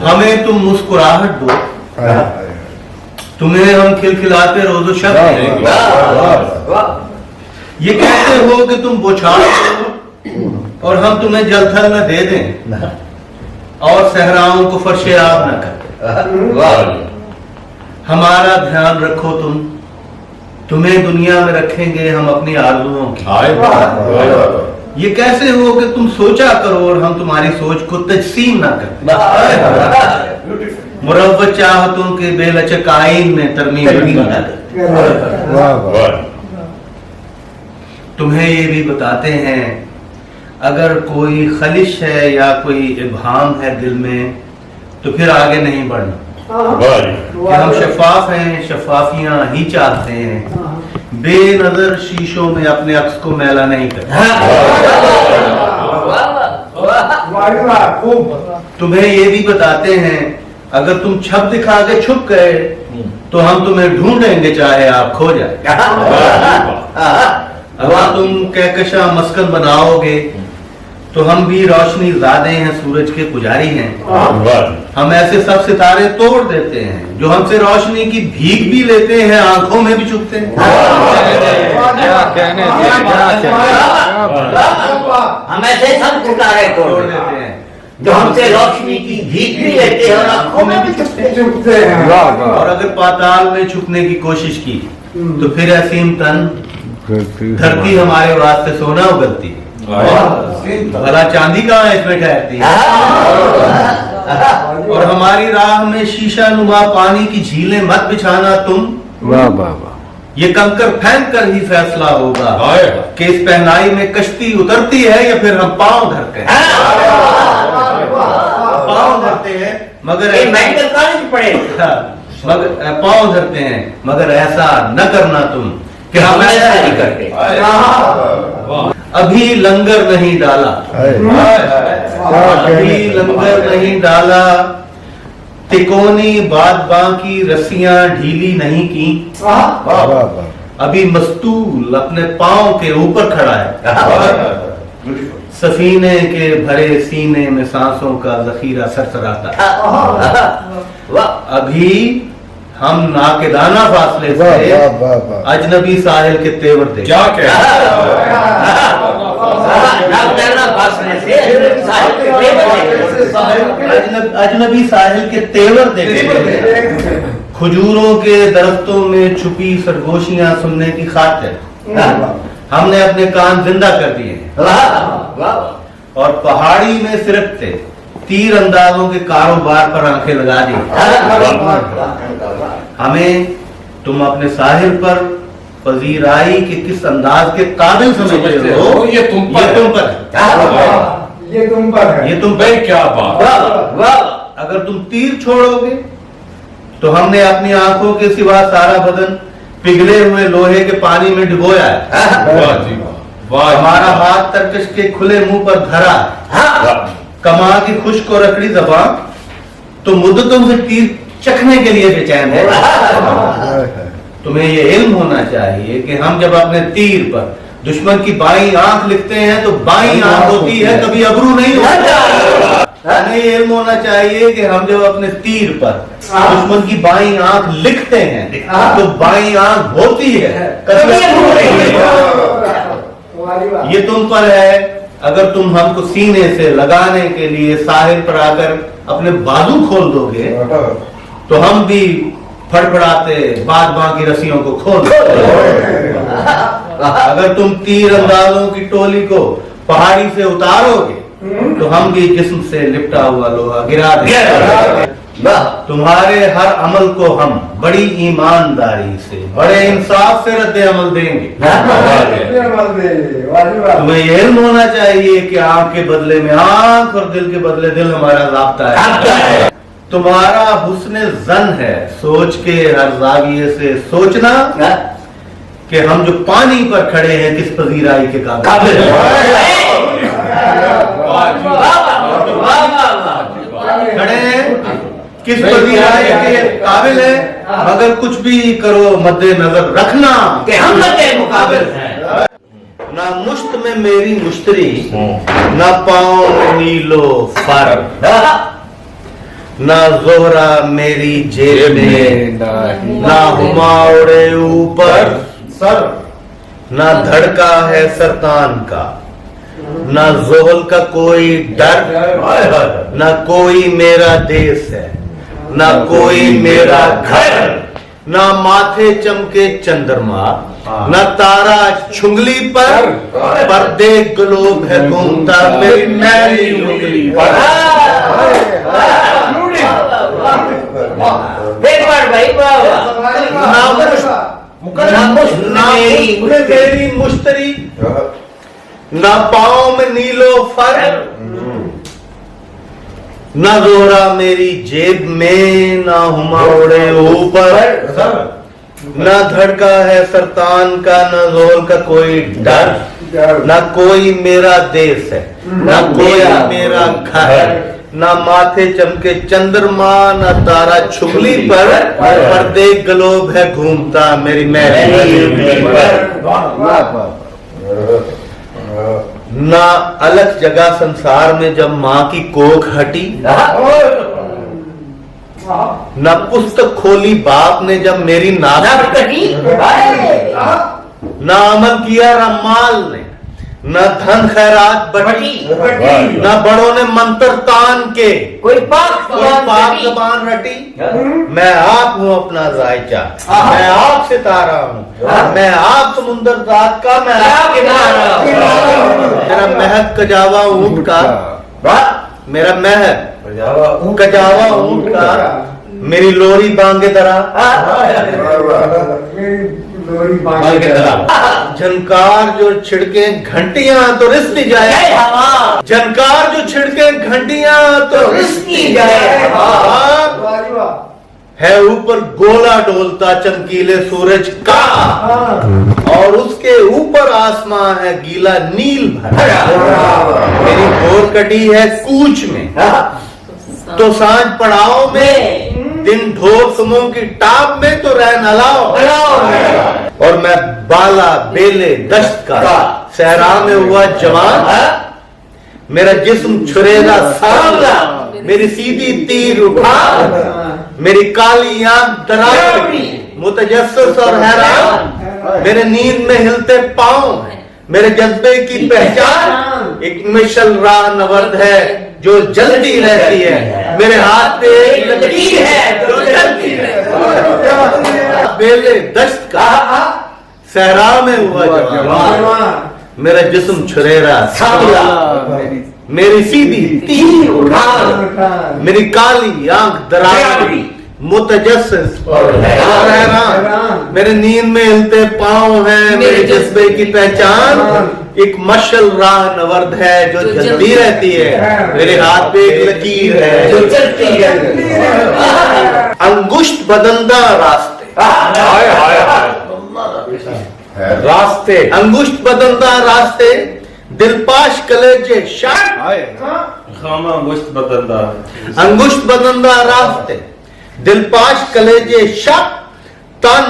हमें तुम मुस्कुराहट दो, तुम्हें हम खिलखिलाते रोजो शब करेंगे। ये कहते हो कि तुम बौछार दो और हम तुम्हें जलथल न दे दें और सहराओं को फर्शे आब न कर। हमारा ध्यान रखो तुम्हें दुनिया में रखेंगे हम अपनी आरज़ुओं की। ये कैसे हो कि तुम सोचा करो और हम तुम्हारी सोच को तजसीम ना करें। मुरव्वत चाहतों के बेलचक आईन में तरमीम ना करें। तुम्हें ये भी बताते हैं अगर कोई खलिश है या कोई इब्हाम है दिल में तो फिर आगे नहीं बढ़ना। कि हम शफाफ हैं, शफाफियां ही चाहते हैं, बेनजर शीशों में अपने अक्स को मैला नहीं करते। तुम्हें ये भी बताते हैं अगर तुम छप दिखा के छुप गए तो हम तुम्हें ढूंढेंगे चाहे आप खो जाए। अगर तुम कहकशा मस्कन बनाओगे तो हम भी रोशनी ज़ादे हैं, सूरज के पुजारी हैं। हम ऐसे सब सितारे तोड़ देते हैं जो हमसे रोशनी की भीख भी लेते हैं, आंखों में भी चुभते हैं। हम ऐसे सब सितारे तोड़ देते हैं जो हमसे रोशनी की भीख भी लेते हैं और आंखों में भी चुभते हैं। और अगर पाताल में छुपने की कोशिश की तो फिर असीम तन धरती हमारे वास्ते सोना उगलती है। भला चांदी कहाँ है इसमें ठहरती है। और हमारी राह में शीशा नुमा पानी की झीलें मत बिछाना तुम। ये कंकर फेंक कर ही फैसला होगा कि इस पहनाई में कश्ती उतरती है या फिर हम पांव धरते हैं। पांव धरते हैं मगर पांव धरते हैं मगर ऐसा न करना तुम कि हम ऐसा नहीं करते। अभी लंगर नहीं डाला, अभी लंगर नहीं डाला, तिकोनी बादबां की रस्सियां ढीली नहीं की, अभी मस्तूल अपने पांव के ऊपर खड़ा है। सफीने के भरे सीने में सांसों का जखीरा सरसराता। अभी हम नाकेदाना फासले से अजनबी साहिल के तेवर देख। क्या अजनबी साहिल के तेवर देख। खजूरों के दरख्तों में छुपी सरगोशियां सुनने की खातिर हमने अपने कान जिंदा कर दिए और पहाड़ी में सिर्फ थे तीर अंदाजों के कारोबार पर आंखें लगा दी। हमें तुम अपने साहिल पर फजीराई के किस अंदाज के काबिल समझते हो ये तुम पर है। ये तुम पर क्या बात। अगर तुम तीर छोड़ोगे तो हमने अपनी आंखों के सिवा सारा बदन पिघले हुए लोहे के पानी में डुबोया है। हमारा हाथ तरकश के खुले मुंह पर धरा, कमा की खुश्क और रखड़ी ज़बान तो मुद्दतों से तीर चखने के लिए बेचैन है। तुम्हें ये इल्म होना चाहिए कि हम जब अपने तीर पर दुश्मन की बाईं आंख लिखते हैं तो बाईं आंख होती है, कभी अबरू नहीं होता। हमें ये इल्म होना चाहिए कि हम जब अपने तीर पर दुश्मन की बाईं आंख लिखते हैं तो बाईं आंख होती है, कभी अबरू नहीं होता। ये तुम पर है। अगर तुम हमको सीने से लगाने के लिए साहिल पर आकर अपने बाजू खोल दोगे तो हम भी फड़फड़ाते बादबां की रस्सियों को खोल दोगे। अगर तुम तीर अंदाजों की टोली को पहाड़ी से उतारोगे तो हम भी जिस्म से लिपटा हुआ लोहा गिरा देंगे। तुम्हारे हर अमल को हम बड़ी ईमानदारी से, बड़े इंसाफ से रद्द अमल देंगे। तुम्हें ये इल्म होना चाहिए कि आंख के बदले में आंख और दिल के बदले दिल हमारा ज़ाब्ता है। तुम्हारा हुस्न जन है सोच के हर जाविये से सोचना कि हम जो पानी पर खड़े हैं किस पजीराई के काबिल खड़े हैं, किस पजीराई के काबिल है। मगर कुछ भी करो मद्दे नजर रखना कि हम मद्दे मुकाबिल हैं। ना मुश्त में मेरी मुश्तरी, ना पाँव में नीलो फर, ना जोहरा मेरी जेब में, ना हुमा उड़े ऊपर, सर ना धड़का है सरतान का, ना जोहल का कोई डर, ना कोई मेरा देश है, ना कोई मेरा घर, ना माथे चमके चंद्रमा, ना तारा छुंगली पर देख ग्लोब है घूमता मेरी मैली उंगली पर। ना मेरी मुश्तरी, ना पाँव में नीलो फर, ना जोहरा मेरी जेब में, ना हुमा उड़े ऊपर, ना धड़का है सरतान का, ना जोहल का कोई डर, ना कोई मेरा देश है, ना कोई मेरा घर, ना माथे चमके चंद्रमा, ना तारा छुगली पर देख ग्लोब है घूमता मेरी मैली पर। ना अलग जगह संसार में जब माँ की कोख हटी, ना पुस्तक खोली बाप ने जब मेरी नाक कटी, ना अमल किया रमाल ने, ना धन खैरात बटी, ना बड़ों ने मंत्र तान के कोई पाक जबान रटी। मैं आप हूँ अपना जायचा, मैं आप सितारा हूँ, मैं आप समुंदर रात का, मैं आप किनारा हूँ। मेरा महक कजावा ऊंट का, मेरा महक कजावा ऊंट का, मेरी लोरी बांगे दरा, झनकार जो छिड़के घंटियां तो रिश्ती जाए, झनकार जो छिड़के घंटियां तो रिश्ती जाए। है ऊपर गोला डोलता चमकीले सूरज का, और उसके ऊपर आसमां है गीला नील भरा। मेरी भोर कटी है कूच में, तो सांझ पड़ाव में, दिन ढोल सुमों की टाप में, तो रैन अलाव। और मैं बाला बेले दश्त का सहरा में हुआ जवान, मेरा जिस्म छुरेगा सांवला, मेरी सीधी तीर उठा, मेरी काली आंख दरावटी, मुतजस्सिस और हैरान, मेरे नींद में हिलते पांव, मेरे जज्बे की पहचान एक मिशल राह नवर्द है जो जल्दी रहती है, मेरे हाथ पे एक लकीर है जो जल्दी रहती है। बेले दश्त का सहरा में हुआ जवान, मेरा जिस्म छुरेरा सांवला, मेरी सीधी तीर उठान, मेरी काली आंख दरावटी, मुतजस्सिस और हैरान, मेरे नींद में हिलते पांव हैं, मेरे जज्बे की पहचान एक मशल राह नवर्द है जो जल्दी रहती है, मेरे हाथ पे एक लकीर है जो चलती है। अंगुष्ठ बदंदा रास्ते, रास्ते अंगुष्ठ बदंदा रास्ते, दिलपाश कलेजे शान, अंगुष्ठ बदंदा, अंगुष्ठ बदंदा रास्ते, दिलपाश कलेजे शक, तन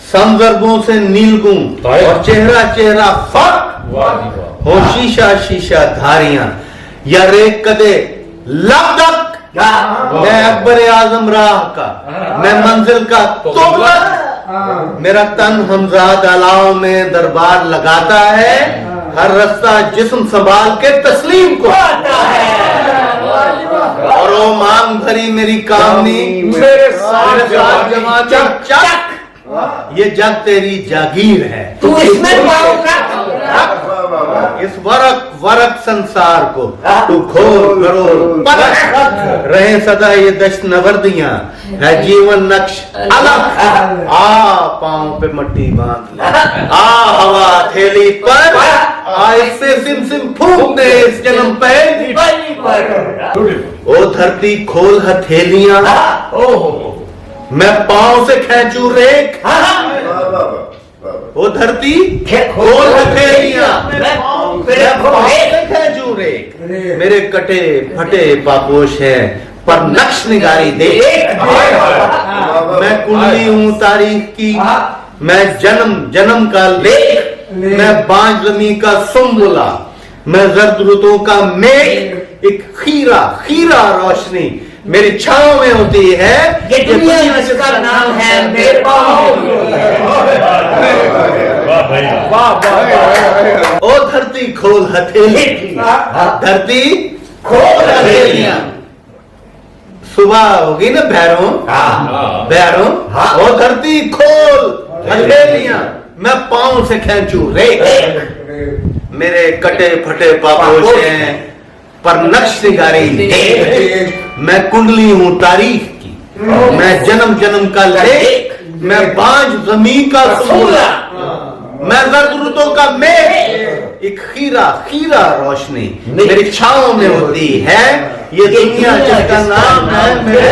संदर्भों से नीलगुम और चेहरा चेहरा फक, हो शीशा शीशा धारियां या रेत कदे लबदक। मैं अकबर आजम राह का, मैं मंजिल का तुगलक, मेरा तन हमजाद अलाव में दरबार लगाता है, हर रास्ता जिस्म संभाल के तस्लीम को आता है। और वो मांग भरी मेरी कामनी मेरे साथ जमा चक, ये जग तेरी जागीर है, तू इसमें इस वरक संसार को तू खोल करो परख, रहे सदा ये दश्त नवर्दियां है जीवन नक्श अलग। आ पांव पे मट्टी बांध ले, आ हवा थैली पर, आ इससे सिम सिम फूंक दे इस जन्म पहली पर। ओ धरती खोल हथेलियां, मैं पांव से खींचू रेख, ओ धरती खोल हथेलियां, मैं पांव से खींचू रेख। मेरे कटे फटे पापोश हैं पर नक्श निगारी देख, मैं कुंडली हूँ तारीख की, मैं जन्म जन्म का लेख, मैं बांझ जमी का सुम्बुला, मैं जर्द रुतों का मेघ, एक खीरा खीरा रोशनी मेरी छांव में होती है। ये दुनिया जिसका नाम है मेरे पाँव। ओ धरती खोल हथेली, धरती खोल हथेलियां। सुबह होगी ना भैरों, भैरों, ओ धरती खोल हथेलियां, मैं पाँव से खींचू रे। मेरे कटे फटे पापोश हैं पर नक्श निगारी देख। मैं कुंडली हूं तारीख की, मैं जन्म जन्म का लेख, मैं बांझ जमीन का सूला, मैं जर्द रुतों का मेघ, एक खीरा खीरा रोशनी मेरी छांव में होती है। ये दुनिया जिसका नाम है मेरे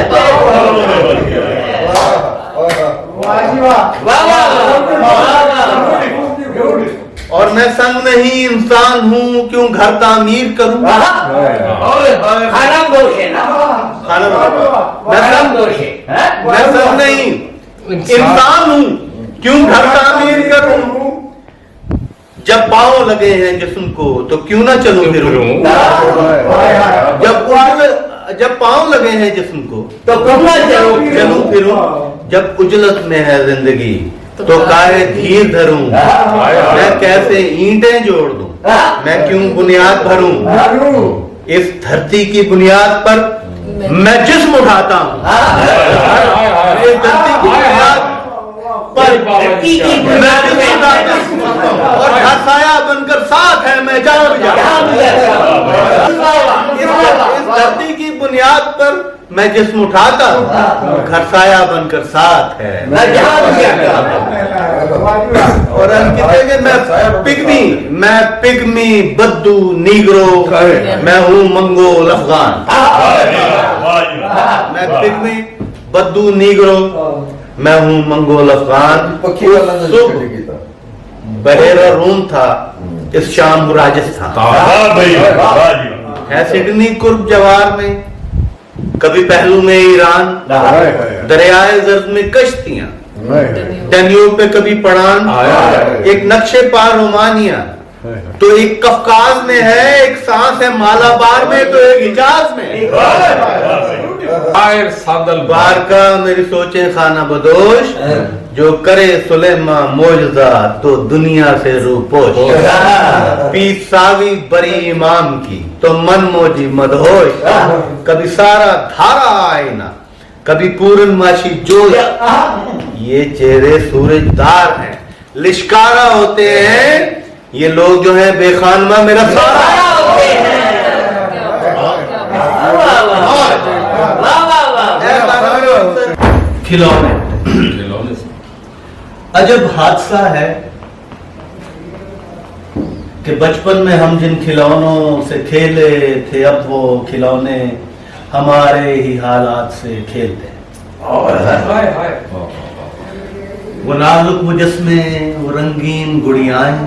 और मैं संग नहीं इंसान हूँ, क्यों घर तामीर करूँ। खाना दोष है ना, मैं संग नहीं इंसान हूँ, क्यों घर तामीर करूँ। जब पाँव लगे हैं जिस्म को तो क्यों ना चलूं फिरूं। जब पाँव लगे हैं जिस्म को तो क्यों ना चलूं फिरूं। जब उजलत में है जिंदगी तो काहे धीर धरूं। मैं कैसे ईंटें जोड़ दूं, मैं क्यों बुनियाद भरूं। इस धरती की बुनियाद पर मैं जिस्म उठाता हूं। इस धरती की बुनियाद पर मैं जिस्म उठाता हूं और घसाया बनकर साथ है मैं जान इस धरती की बुनियाद पर मैं जिस्म उठाता हूं, घरसाया बनकर साथ है और मैं पिग्मी बद्दू नीग्रो, मैं हूँ मंगोल अफगान। मैं पिग्मी बद्दू नीग्रो, मैं हूँ मंगोल अफगान। बहेरा रूम था, इस शाम राजस्थान है। सिडनी कुर्ब जवार में, कभी पहलू में ईरान, दरियाए जर्द में कश्तियां, डैन्यूब पे कभी पड़ान, एक नक्शे पार रोमानिया, तो एक कफकाज में है, एक सांस है मालाबार में, तो एक हिजाज में। बार का मेरी सोचे खाना बदोश, जो करे सुलेमा मोजदा तो दुनिया से रूपोश। पीस सावी बरी इमाम की तो मन मोजी मदहोश, कभी सारा धारा आईना, कभी पूर्णमाशी जोश। ये चेहरे सूरजदार हैं, लिश्कारा होते हैं, ये लोग जो है बेखानमा मेरा सारा होते हैं। खिलौने अजब हादसा है कि बचपन में हम जिन खिलौनों से खेले थे, अब वो खिलौने हमारे ही हालात से खेलते हैं। वो नाजुक मुजस्मे, वो रंगीन गुड़ियाएं,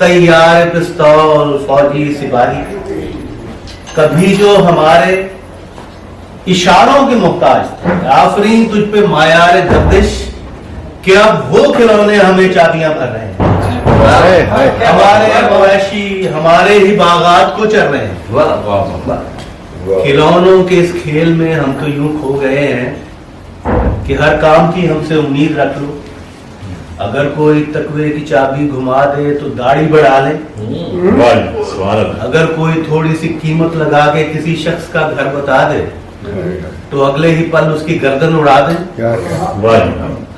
तैयार पिस्तौल फौजी सिपाही, कभी जो हमारे इशारों के मोहताज थे। आफरीन तुझ पे मायार गर्दिश, कि अब वो खिलौने हमें चाबियां भर रहे हैं। हमारे मवेशी हमारे ही बागात को चर रहे हैं। खिलौनों के इस खेल में हम तो यूं खो गए हैं कि हर काम की हमसे उम्मीद रख लो। अगर कोई तकवे की चाबी घुमा दे तो दाढ़ी बढ़ा ले। अगर कोई थोड़ी सी कीमत लगा के किसी शख्स का घर बता दे तो अगले ही पल उसकी गर्दन उड़ा दे।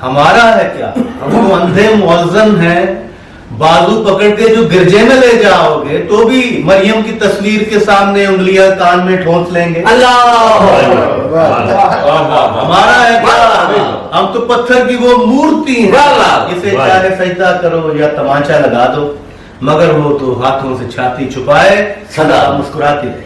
हमारा है क्या, हम तो अंधे मुअज्जम हैं। बाजू पकड़ के जो गिरजे में ले जाओगे तो भी मरियम की तस्वीर के सामने उंगलियां कान में ठोंस लेंगे। हमारा है क्या, हम तो पत्थर की वो मूर्ति है, इसे चाहे सजदा करो या तमाचा लगा दो, मगर वो तो हाथों से छाती छुपाए सदा मुस्कुराती रहे।